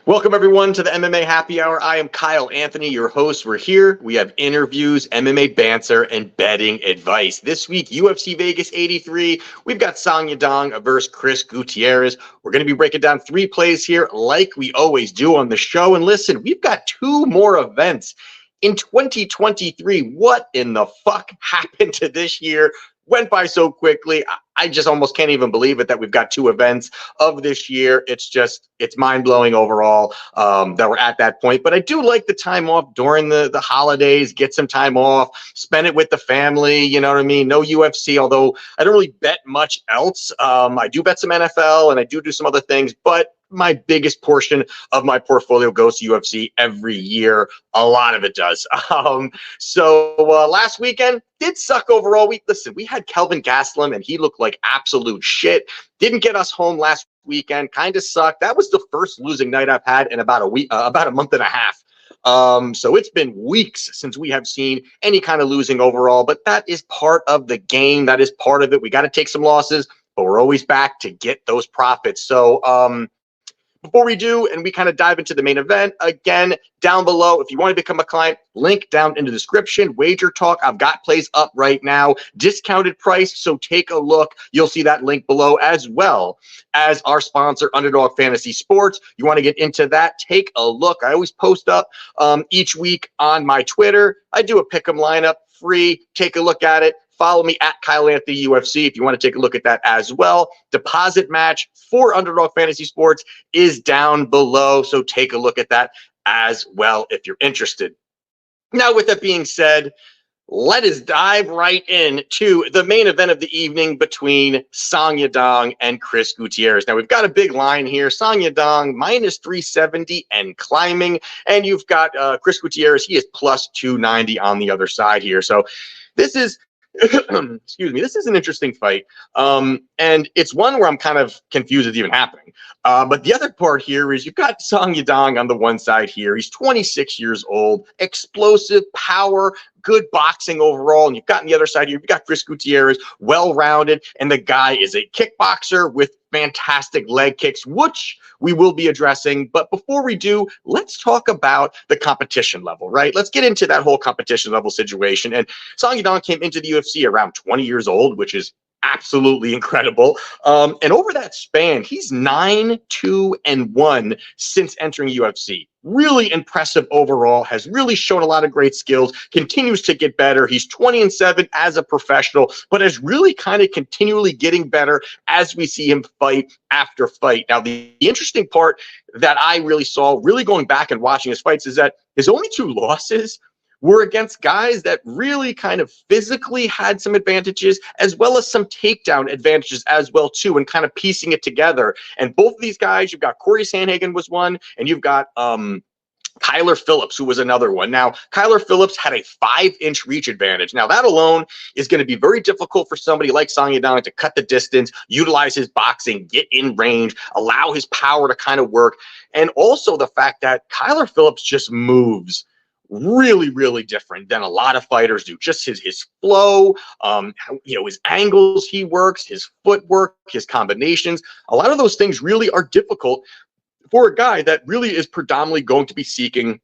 Welcome, everyone, to the MMA Happy Hour. I am Kyle Anthony, your host. We're here. We have interviews, MMA banter, and betting advice. This week, UFC Vegas 83, we've got Song Yadong versus Chris Gutierrez. We're going to be breaking down three plays here like we always do on the show. And listen, we've got two more events in 2023. What in the fuck happened to this year? Went by so quickly. I just almost can't even believe it that we've got two events of this year. It's mind-blowing overall that we're at that point. But I do like the time off during the holidays, get some time off, spend it with the family, you know what I mean? No UFC, although I don't really bet much else. I do bet some NFL and I do some other things, but my biggest portion of my portfolio goes to UFC every year. A lot of it does. So last weekend did suck overall. We had Kelvin Gastelum and he looked like absolute shit. Didn't get us home last weekend. Kind of sucked. That was the first losing night I've had in about a month and a half. So it's been weeks since we have seen any kind of losing overall, but that is part of the game. That is part of it. We got to take some losses, but we're always back to get those profits. So, before we do, and we kind of dive into the main event, again, down below, if you want to become a client, link down in the description. Wagertalk, I've got plays up right now, discounted price, so take a look. You'll see that link below, as well as our sponsor, Underdog Fantasy Sports. You want to get into that, take a look. I always post up each week on my Twitter. I do a pick'em lineup, free. Take a look at it. Follow me at Kyle Anthony UFC if you want to take a look at that as well. Deposit match for Underdog Fantasy Sports is down below, so take a look at that as well if you're interested. Now, with that being said, let us dive right into the main event of the evening between Song Yadong and Chris Gutierrez. Now, we've got a big line here. Song Yadong, minus 370 and climbing. And you've got Chris Gutierrez. He is plus 290 on the other side here. So this is excuse me, this is an interesting fight. And it's one where I'm kind of confused it's even happening. But the other part here is you've got Song Yadong on the one side here. He's 26 years old, explosive power, good boxing overall. And you've got on the other side here, you've got Chris Gutierrez, well-rounded, and the guy is a kickboxer with fantastic leg kicks, which we will be addressing. But before we do, let's talk about the competition level, right? Let's get into that whole competition level situation. And Song Yadong came into the UFC around 20 years old, which is absolutely incredible. And over that span, he's 9-2-1 since entering UFC. Really impressive overall, has really shown a lot of great skills, continues to get better. He's 20-7 as a professional, but is really kind of continually getting better as we see him fight after fight. Now, the interesting part that I really saw, really going back and watching his fights, is that his only two losses were against guys that really kind of physically had some advantages, as well as some takedown advantages as well, too, and kind of piecing it together. And both of these guys, you've got Corey Sandhagen was one, and you've got Kyler Phillips, who was another one. Now, Kyler Phillips had a 5-inch reach advantage. Now, that alone is going to be very difficult for somebody like Song Yadong to cut the distance, utilize his boxing, get in range, allow his power to kind of work. And also the fact that Kyler Phillips just moves really, really different than a lot of fighters do. Just his flow, his angles he works, his footwork, his combinations. A lot of those things really are difficult for a guy that really is predominantly going to be seeking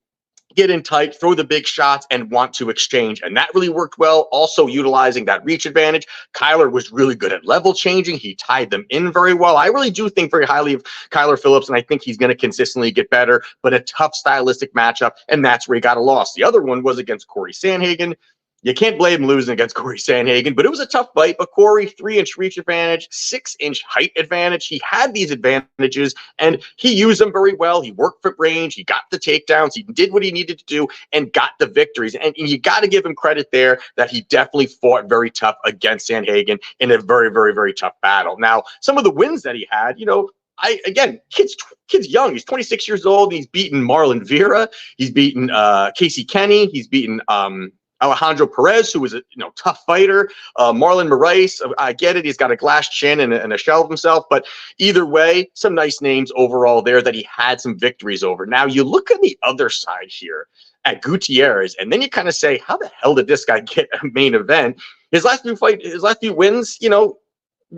get in tight, throw the big shots, and want to exchange. And that really worked well. Also utilizing that reach advantage. Kyler was really good at level changing. He tied them in very well. I really do think very highly of Kyler Phillips, and I think he's going to consistently get better, but a tough stylistic matchup, and that's where he got a loss. The other one was against Corey Sandhagen. You can't blame him losing against Corey Sandhagen, but it was a tough fight. But Corey, 3-inch reach advantage, 6-inch height advantage. He had these advantages, and he used them very well. He worked for range. He got the takedowns. He did what he needed to do and got the victories. And you got to give him credit there that he definitely fought very tough against Sandhagen in a very, very, very tough battle. Now, some of the wins that he had, kid's young. He's 26 years old. And he's beaten Marlon Vera. He's beaten Casey Kenny. He's beaten Alejandro Perez, who was a tough fighter. Marlon Moraes, I get it. He's got a glass chin and a shell of himself. But either way, some nice names overall there that he had some victories over. Now, you look at the other side here at Gutierrez, and then you kind of say, how the hell did this guy get a main event? His last few wins,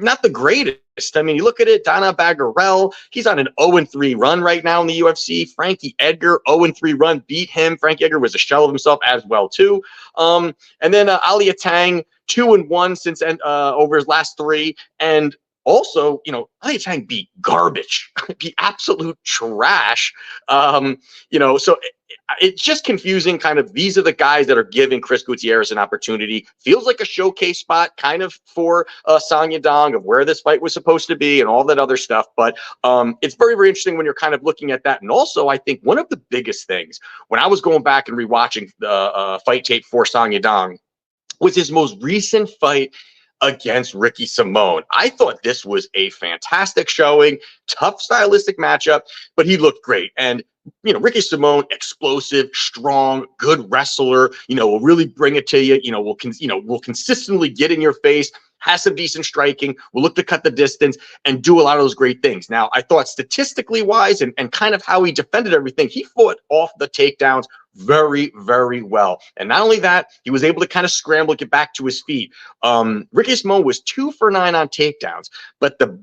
not the greatest. I mean, you look at it, Dana Bagarel, he's on an 0-3 run right now in the UFC. Frankie Edgar, 0-3 run, beat him. Frankie Edgar was a shell of himself as well, too. And then Ali Tang, 2-1 since over his last three. And also, Ali Tang beat garbage, beat absolute trash. So it's just confusing. Kind of, these are the guys that are giving Chris Gutierrez an opportunity. Feels like a showcase spot kind of for Song Yadong, of where this fight was supposed to be and all that other stuff. But it's very, very interesting when you're kind of looking at that. And also, I think one of the biggest things when I was going back and rewatching the fight tape for Song Yadong was his most recent fight against Ricky Simón. I thought this was a fantastic showing, tough stylistic matchup, but he looked great. And Ricky Simón, explosive, strong, good wrestler, will really bring it to you, will consistently get in your face, has some decent striking, will look to cut the distance and do a lot of those great things. Now, I thought statistically wise and kind of how he defended everything, he fought off the takedowns very, very well. And not only that, he was able to kind of scramble, get back to his feet. Ricky Simón was 2 for 9 on takedowns. But the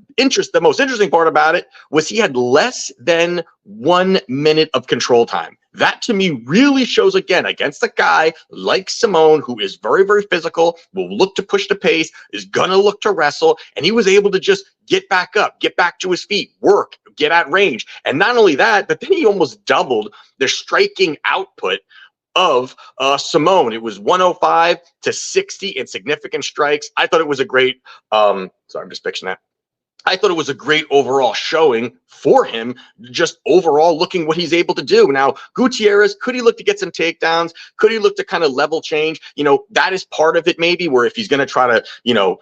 most interesting part about it was he had less than 1 minute of control time. That to me really shows, again, against a guy like Simón, who is very, very physical, will look to push the pace, is going to look to wrestle, and he was able to just get back up, get back to his feet, work, get at range. And not only that, but then he almost doubled the striking output of Simón. It was 105 to 60 in significant strikes. I thought it was a great, sorry, I'm just fixing that. I thought it was a great overall showing for him, just overall looking what he's able to do. Now, Gutierrez, could he look to get some takedowns? Could he look to kind of level change? That is part of it maybe, where if he's going to try to,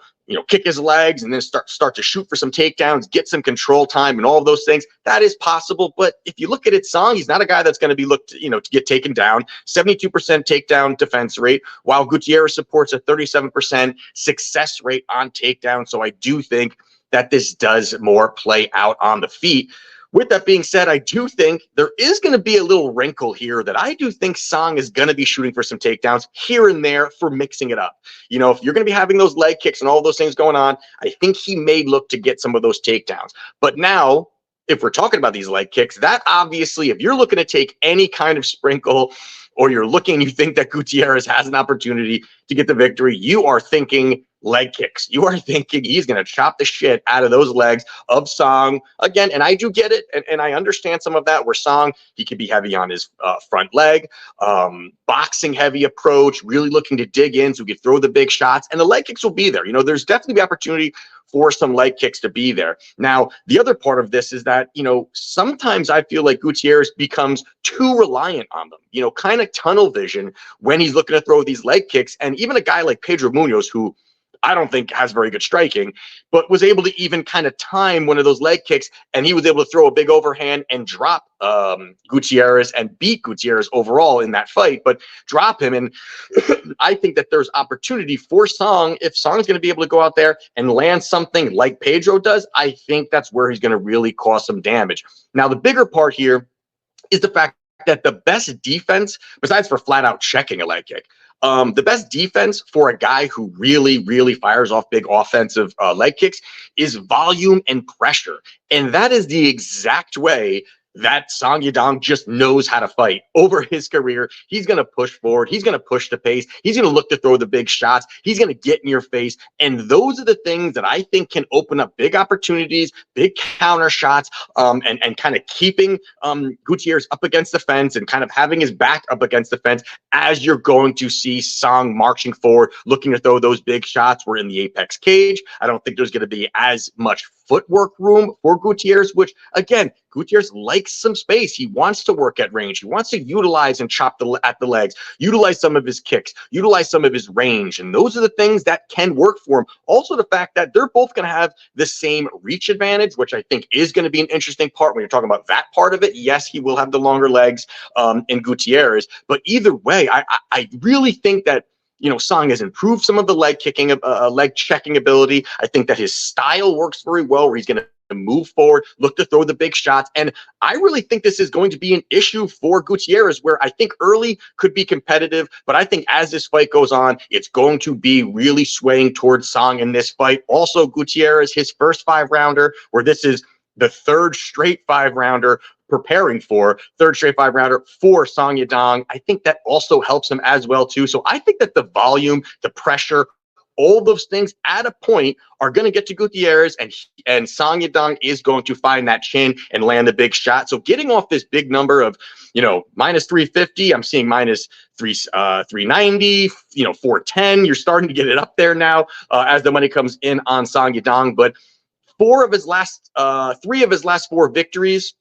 kick his legs and then start to shoot for some takedowns, get some control time and all of those things, that is possible. But if you look at it, Song, he's not a guy that's going to be looked, to get taken down. 72% takedown defense rate, while Gutierrez supports a 37% success rate on takedown. So I do think that this does more play out on the feet. With that being said, I do think there is going to be a little wrinkle here that I do think Song is going to be shooting for some takedowns here and there for mixing it up. If you're going to be having those leg kicks and all those things going on, I think he may look to get some of those takedowns. But now, if we're talking about these leg kicks, that obviously, if you're looking to take any kind of sprinkle, or you're looking, you think that Gutierrez has an opportunity to get the victory, you are thinking leg kicks. You are thinking he's going to chop the shit out of those legs of Song again. And I do get it. And I understand some of that, where Song, he could be heavy on his front leg, boxing heavy approach, really looking to dig in so he could throw the big shots, and the leg kicks will be there. There's definitely the opportunity for some leg kicks to be there. Now, the other part of this is that, sometimes I feel like Gutierrez becomes too reliant on them, kind of tunnel vision when he's looking to throw these leg kicks. And even a guy like Pedro Munoz, who I don't think has very good striking, but was able to even kind of time one of those leg kicks, and he was able to throw a big overhand and drop Gutierrez and beat Gutierrez overall in that fight, but drop him. And I think that there's opportunity for Song. If Song's going to be able to go out there and land something like Pedro does, I think that's where he's going to really cause some damage. Now, the bigger part here is the fact that the best defense, besides for flat out checking a leg kick, the best defense for a guy who really, really fires off big offensive leg kicks is volume and pressure. And that is the exact way that Song Yadong just knows how to fight over his career. He's going to push forward. He's going to push the pace. He's going to look to throw the big shots. He's going to get in your face. And those are the things that I think can open up big opportunities, big counter shots, and kind of keeping Gutierrez up against the fence and kind of having his back up against the fence as you're going to see Song marching forward, looking to throw those big shots. We're in the apex cage. I don't think there's going to be as much footwork room for Gutierrez, which, again, Gutierrez likes some space. He wants to work at range. He wants to utilize and chop at the legs, utilize some of his kicks, utilize some of his range. And those are the things that can work for him. Also, the fact that they're both going to have the same reach advantage, which I think is going to be an interesting part when you're talking about that part of it. Yes, he will have the longer legs in Gutierrez, but either way, I really think that Song has improved some of the leg kicking, leg checking ability. I think that his style works very well, where he's going to move forward, look to throw the big shots. And I really think this is going to be an issue for Gutierrez, where I think early could be competitive, but I think as this fight goes on, it's going to be really swaying towards Song in this fight. Also, Gutierrez, his first 5-rounder, where this is the third straight 5-rounder preparing for third straight 5-rounder for Song Yadong. I think that also helps him as well too. So I think that the volume, the pressure, all those things at a point are going to get to Gutierrez, and Song Yadong is going to find that chin and land the big shot. So getting off this big number of, minus 350, I'm seeing minus 390, 410. You're starting to get it up there now as the money comes in on Song Yadong. But three of his last 4 victories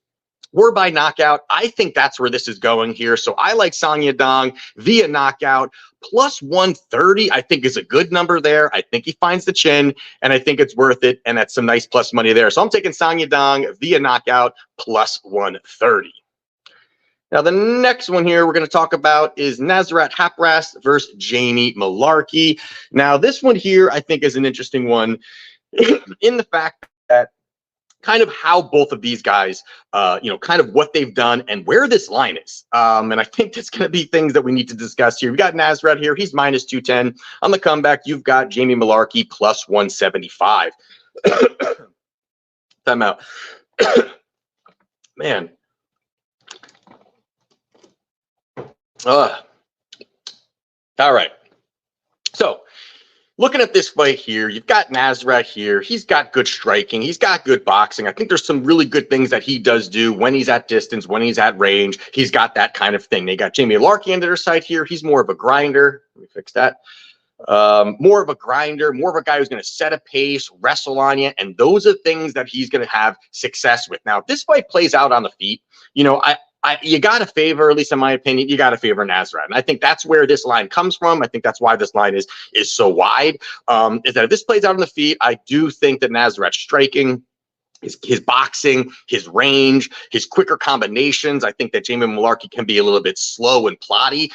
were by knockout. I think that's where this is going here. So I like Song Yadong via knockout. Plus 130, I think, is a good number there. I think he finds the chin, and I think it's worth it. And that's some nice plus money there. So I'm taking Song Yadong via knockout plus 130. Now, the next one here we're going to talk about is Nazar versus Jamie Malarkey. Now, this one here I think is an interesting one in the fact that kind of how both of these guys, kind of what they've done and where this line is. And I think that's going to be things that we need to discuss here. We've got Nazar here. He's minus 210. On the comeback, you've got Jamie Malarkey plus 175. Time out. Man. All right. So, looking at this fight here, you've got Nazar here. He's got good striking. He's got good boxing. I think there's some really good things that he does do when he's at distance, when he's at range. He's got that kind of thing. They got Jamie Malarkey on their side here. He's more of a grinder. Let me fix that. More of a grinder, more of a guy who's going to set a pace, wrestle on you, and those are things that he's going to have success with. Now, if this fight plays out on the feet, you got to favor, at least in my opinion, you got to favor Nazar. And I think that's where this line comes from. I think that's why this line is so wide. Is that if this plays out on the feet, I do think that Nazar's striking, his boxing, his range, his quicker combinations. I think that Jamie Malarkey can be a little bit slow and plotty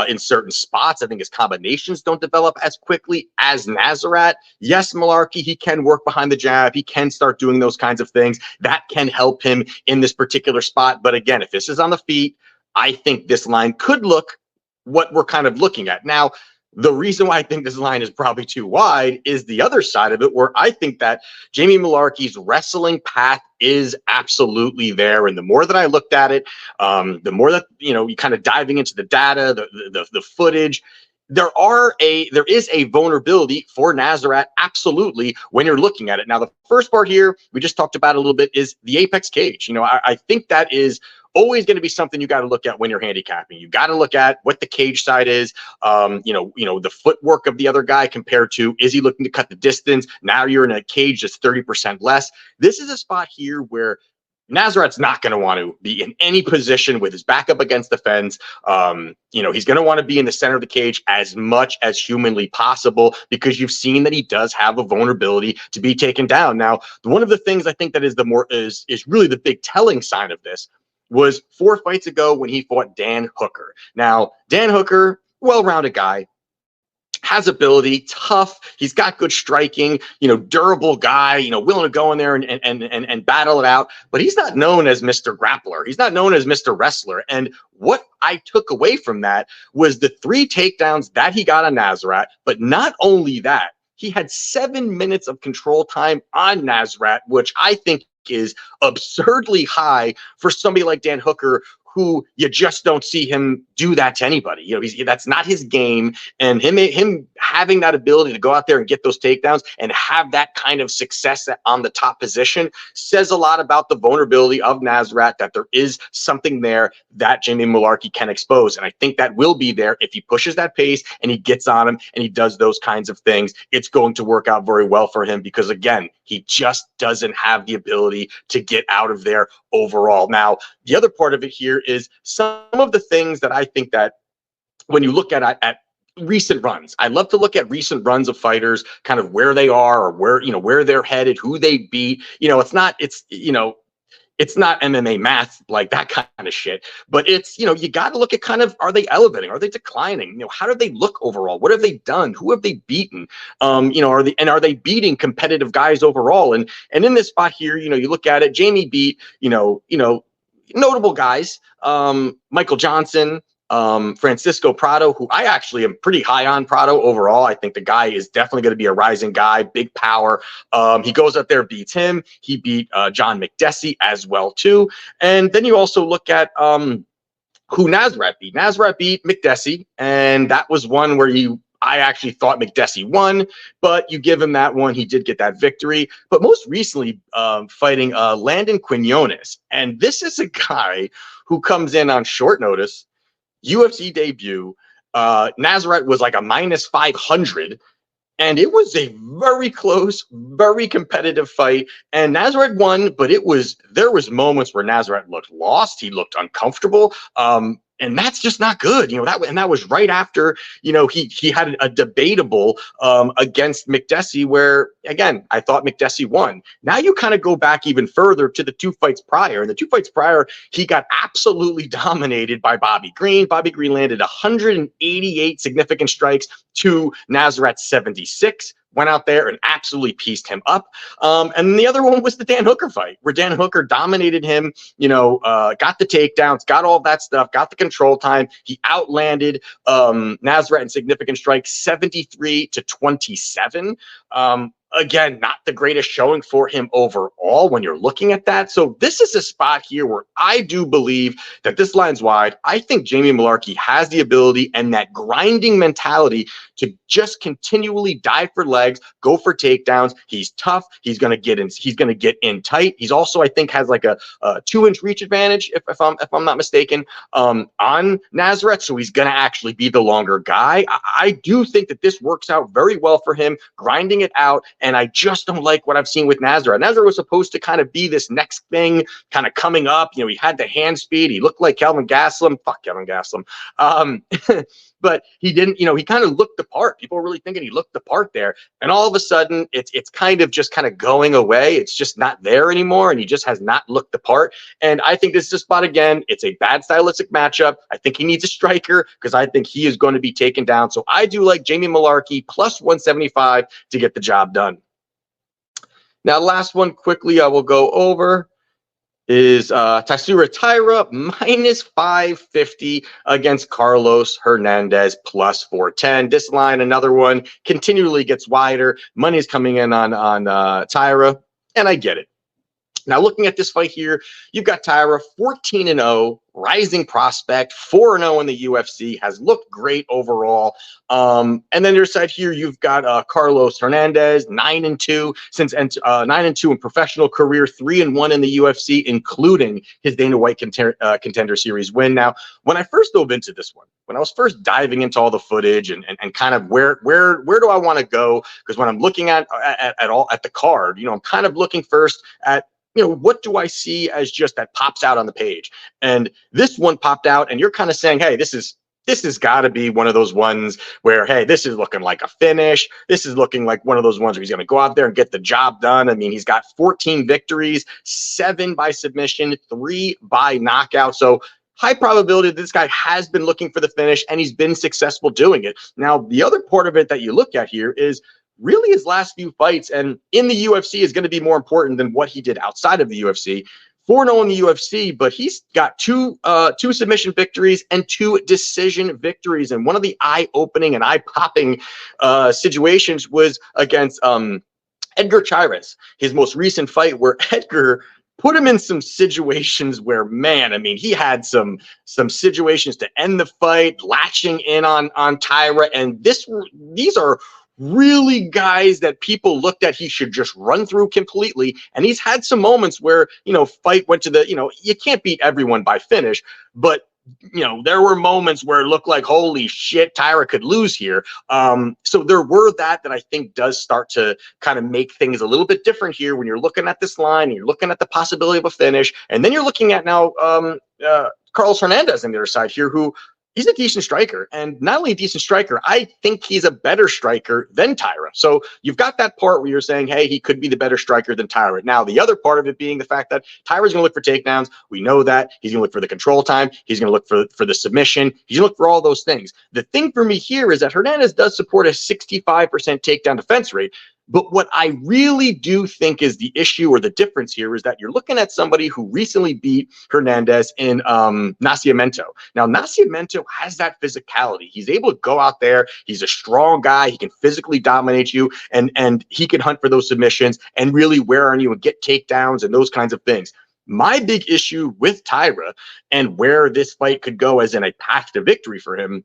in certain spots. I think his combinations don't develop as quickly as Nazar. Yes, Malarkey, he can work behind the jab. He can start doing those kinds of things. That can help him in this particular spot. But again, if this is on the feet, I think this line could look what we're kind of looking at. Now, the reason why I think this line is probably too wide is the other side of it, where I think that Jamie Malarkey's wrestling path is absolutely there. And the more that I looked at it, the more that, you kind of diving into the data, the footage, there is a vulnerability for Nazar, absolutely, when you're looking at it. Now, the first part here, we just talked about a little bit, is the apex cage. I think that is always going to be something you got to look at when you're handicapping. You got to look at what the cage side is, the footwork of the other guy compared to, is he looking to cut the distance? Now you're in a cage that's 30% less. This is a spot here where Nazar's not going to want to be in any position with his back up against the fence. He's going to want to be in the center of the cage as much as humanly possible, because you've seen that he does have a vulnerability to be taken down. Now, one of the things I think that is is really the big telling sign of this was 4 fights ago when he fought Dan Hooker. Now, Dan Hooker, well-rounded guy, has ability, tough. He's got good striking, durable guy, willing to go in there and battle it out. But he's not known as Mr. Grappler. He's not known as Mr. Wrestler. And what I took away from that was the 3 takedowns that he got on Nazar. But not only that, he had 7 minutes of control time on Nazar, which I think is absurdly high for somebody like Dan Hooker, who you just don't see him do that to anybody. That's not his game. And him having that ability to go out there and get those takedowns and have that kind of success on the top position says a lot about the vulnerability of Nazar, that there is something there that Jamie Malarkey can expose. And I think that will be there if he pushes that pace and he gets on him and he does those kinds of things. It's going to work out very well for him, because again, he just doesn't have the ability to get out of there overall. Now, the other part of it here is some of the things that I think that when you look at recent runs, I love to look at recent runs of fighters, kind of where they are, or where they're headed, who they beat. it's not MMA math, like that kind of shit, but it's, you know, you got to look at kind of, are they elevating? Are they declining? You know, how do they look overall? What have they done? Who have they beaten? You know, are they beating competitive guys overall? And in this spot here, you know, you look at it, Jamie beat, notable guys, Michael Johnson, Francisco Prado, who I actually am pretty high on Prado overall. I think the guy is definitely going to be a rising guy, big power. He goes up there, beats him. He beat John McDessie as well too. And then you also look at who Nazar beat. Nazar beat McDessie, and that was one where I actually thought McDessie won, but you give him that one. He did get that victory. But most recently, fighting Landon Quinones. And this is a guy who comes in on short notice, UFC debut. Nazareth was like a minus 500. And it was a very close, very competitive fight. And Nazareth won, but there was moments where Nazareth looked lost. He looked uncomfortable. And that's just not good, you know. That was right after, you know, he had a debatable against McDessie, where again I thought McDessie won. Now you kind of go back even further to the two fights prior. And the two fights prior, he got absolutely dominated by Bobby Green. Bobby Green landed 188 significant strikes to Nazareth's 76. Went out there and absolutely pieced him up. And the other one was the Dan Hooker fight, where Dan Hooker dominated him, you know, got the takedowns, got all that stuff, got the control time. He outlanded Nazareth in significant strikes, 73-27. Again, not the greatest showing for him overall when you're looking at that. So this is a spot here where I do believe that this line's wide. I think Jamie Malarkey has the ability and that grinding mentality to just continually dive for legs, go for takedowns. He's tough. He's going to get in. He's going to get in tight. He's also, I think, has like a 2-inch reach advantage, if I'm not mistaken, on Nazareth. So he's going to actually be the longer guy. I do think that this works out very well for him, grinding it out. And I just don't like what I've seen with Nazar. Nazar was supposed to kind of be this next thing kind of coming up. You know, he had the hand speed. He looked like Kelvin Gastelum. Fuck Kelvin Gastelum. But he didn't, you know, he kind of looked the part. People were really thinking he looked the part there. And all of a sudden, it's kind of just kind of going away. It's just not there anymore. And he just has not looked the part. And I think this is a spot again. It's a bad stylistic matchup. I think he needs a striker because I think he is going to be taken down. So I do like Jamie Malarkey plus 175 to get the job done. Now, last one quickly I will go over is Tyra minus 550 against Carlos Hernandez plus 410. This line, another one, continually gets wider. Money's coming in on Tyra, and I get it. Now, looking at this fight here, you've got Tyra 14-0, rising prospect, 4-0 in the UFC, has looked great overall. And then your side here, you've got Carlos Hernandez, 9-2 since 9-2 in professional career, 3-1 in the UFC, including his Dana White Contender Series win. Now, when I first dove into this one, when I was first diving into all the footage and kind of where do I want to go? Because when I'm looking at the card, you know, I'm kind of looking first at, you know, what do I see as just that pops out on the page? And this one popped out, and you're kind of saying, hey, this has got to be one of those ones where, hey, this is looking like a finish. This is looking like one of those ones where he's going to go out there and get the job done. I mean, he's got 14 victories, 7 by submission, 3 by knockout. So high probability that this guy has been looking for the finish, and he's been successful doing it. Now, the other part of it that you look at here is really his last few fights, and in the UFC is going to be more important than what he did outside of the UFC. 4-0 in the UFC, but he's got two submission victories and 2 decision victories. And one of the eye-opening and eye-popping situations was against Edgar Chairez, his most recent fight, where Edgar put him in some situations where, man, I mean, he had some situations to end the fight, latching in on Tyra, and these are really guys that people looked at he should just run through completely. And he's had some moments where, you know, fight went to the, you know, you can't beat everyone by finish, but, you know, there were moments where it looked like, holy shit, Tyra could lose here. So there were that I think does start to kind of make things a little bit different here when you're looking at this line, and you're looking at the possibility of a finish. And then you're looking at now Carlos Hernandez on the other side here, who he's a decent striker. And not only a decent striker, I think he's a better striker than Tyra. So you've got that part where you're saying, hey, he could be the better striker than Tyra. Now, the other part of it being the fact that Tyra's going to look for takedowns. We know that. He's going to look for the control time. He's going to look for the submission. He's going to look for all those things. The thing for me here is that Hernandez does support a 65% takedown defense rate. But what I really do think is the issue or the difference here is that you're looking at somebody who recently beat Hernandez in Nascimento. Now, Nascimento has that physicality. He's able to go out there. He's a strong guy. He can physically dominate you, and he can hunt for those submissions and really wear on you and get takedowns and those kinds of things. My big issue with Tyra and where this fight could go as in a path to victory for him,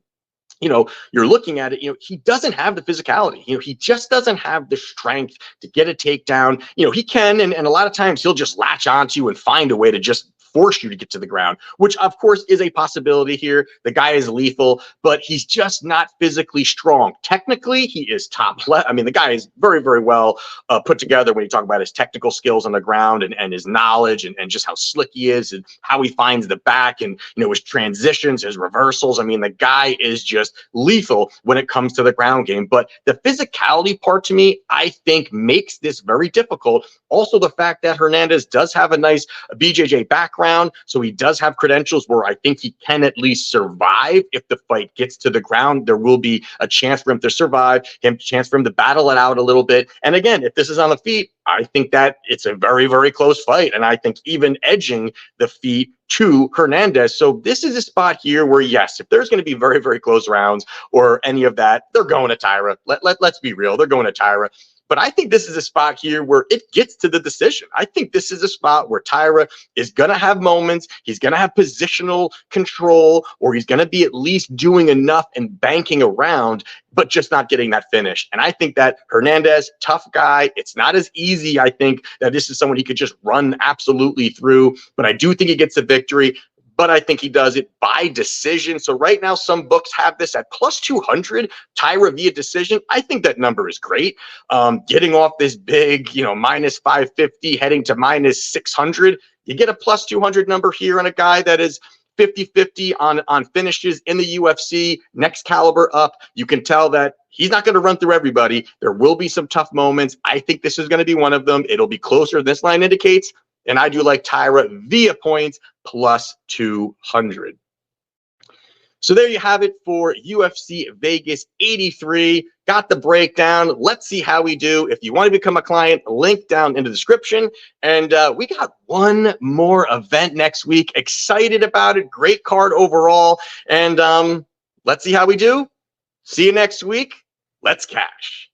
you're looking at it, he doesn't have the physicality. He just doesn't have the strength to get a takedown. He can, and a lot of times he'll just latch onto you and find a way to just force you to get to the ground, which of course is a possibility here. The guy is lethal, but he's just not physically strong. Technically, he is top left. I mean, the guy is very, very well put together when you talk about his technical skills on the ground and his knowledge and just how slick he is and how he finds the back and, his transitions, his reversals. I mean, the guy is just lethal when it comes to the ground game. But the physicality part to me, I think makes this very difficult. Also, the fact that Hernandez does have a nice BJJ background, so he does have credentials where I think he can at least survive. If the fight gets to the ground, there will be a chance for him to survive, a chance for him to battle it out a little bit. And again, if this is on the feet, I think that it's a very, very close fight. And I think even edging the feet to Hernandez. So this is a spot here where, yes, if there's going to be very, very close rounds or any of that, they're going to Tyra. Let's be real. They're going to Tyra. But I think this is a spot here where it gets to the decision. I think this is a spot where Tyra is going to have moments. He's going to have positional control, or he's going to be at least doing enough and banking around, but just not getting that finish. And I think that Hernandez, tough guy. It's not as easy. I think that this is someone he could just run absolutely through, but I do think he gets the victory. But I think he does it by decision. So right now, some books have this at plus 200, Tyra via decision. I think that number is great. Getting off this big, minus 550, heading to minus 600, you get a plus 200 number here on a guy that is 50-50 on finishes in the UFC, next caliber up. You can tell that he's not going to run through everybody. There will be some tough moments. I think this is going to be one of them. It'll be closer than this line indicates. And I do like Tyra via points plus 200. So there you have it for UFC Vegas 83. Got the breakdown. Let's see how we do. If you want to become a client, link down in the description. And we got one more event next week. Excited about it. Great card overall. And let's see how we do. See you next week. Let's cash.